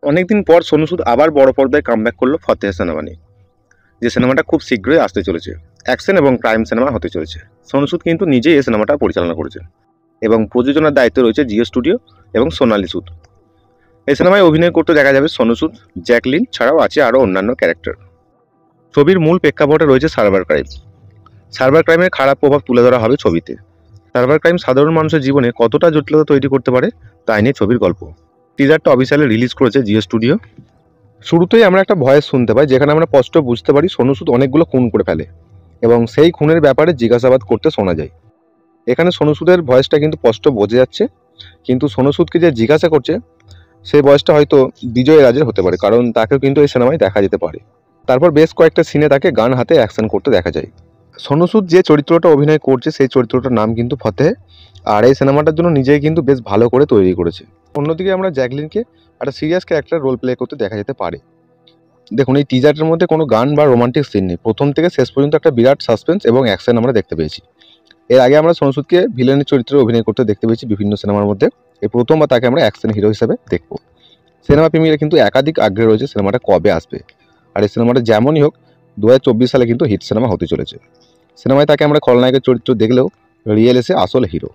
অনেকদিন পর সোনু সুদ আবার বড় পর্দায় কামব্যাক করলো ফতেহ সিনেমা নিয়ে, যে সিনেমাটা খুব শীঘ্রই আসতে চলেছে। অ্যাকশন এবং ক্রাইম সিনেমা হতে চলেছে। সোনু সুদ কিন্তু নিজেই এই সিনেমাটা পরিচালনা করেছেন এবং প্রযোজনার দায়িত্বে রয়েছে জিও স্টুডিও এবং সোনালী সুদ। এই সিনেমায় অভিনয় করতে দেখা যাবে সোনু সুদ, জ্যাকলিন ছাড়াও আছে আরও অন্যান্য ক্যারেক্টার। ছবির মূল প্রেক্ষাপটে রয়েছে সাইবার ক্রাইম। সাইবার ক্রাইমের খারাপ প্রভাব তুলে ধরা হবে ছবিতে। সাইবার ক্রাইম সাধারণ মানুষের জীবনে কতটা জটিলতা তৈরি করতে পারে তাই নিয়ে ছবির গল্প। টিজারটা অফিসিয়ালি রিলিজ করেছে জিও স্টুডিও। শুরুতেই আমরা একটা ভয়েস শুনতে পাই, যেখানে আমরা স্পষ্ট বুঝতে পারি সোনু সুদ অনেকগুলো খুন করে ফেলে এবং সেই খুনের ব্যাপারে জিজ্ঞাসাবাদ করতে শোনা যায়। এখানে সোনু সুদের ভয়েসটা কিন্তু স্পষ্ট বোঝা যাচ্ছে, কিন্তু সোনু সুদকে যে জিজ্ঞাসা করছে সেই ভয়েসটা হয়তো বিজয় রাজের হতে পারে, কারণ তাকেও কিন্তু এই সিনেমায় দেখা যেতে পারে। তারপর বেশ কয়েকটা সিনে তাকে গান হাতে অ্যাকশন করতে দেখা যায়। সোনু সুদ যে চরিত্রটা অভিনয় করছে সেই চরিত্রটার নাম কিন্তু ফতেহ, আর এই সিনেমাটার জন্য নিজেই কিন্তু বেশ ভালো করে তৈরি করেছে। অন্যদিকে আমরা জ্যাকলিনকে একটা সিরিয়াস ক্যারেক্টার রোল প্লে করতে দেখা যেতে পারে। দেখুন, এই টিজারের মধ্যে কোনো গান বা রোমান্টিক সিন নেই। প্রথম থেকে শেষ পর্যন্ত একটা বিরাট সাসপেন্স এবং অ্যাকশন আমরা দেখতে পেয়েছি। এর আগে আমরা সোনু সুদকে ভিলেনের চরিত্রে অভিনয় করতে দেখতে পেয়েছি বিভিন্ন সিনেমার মধ্যে। এই প্রথমবার তাকে আমরা অ্যাকশন হিরো হিসেবে দেখব। সিনেমা প্রেমীরা কিন্তু একাধিক আগ্রহ রয়েছে সিনেমাটা কবে আসবে। আর এই সিনেমাটা যেমনই হোক 2024 সালে কিন্তু হিট সিনেমা হতে চলেছে। সিনেমায় তাকে আমরা খলনায়কের চরিত্র দেখলেও রিয়েল এসে আসল হিরো।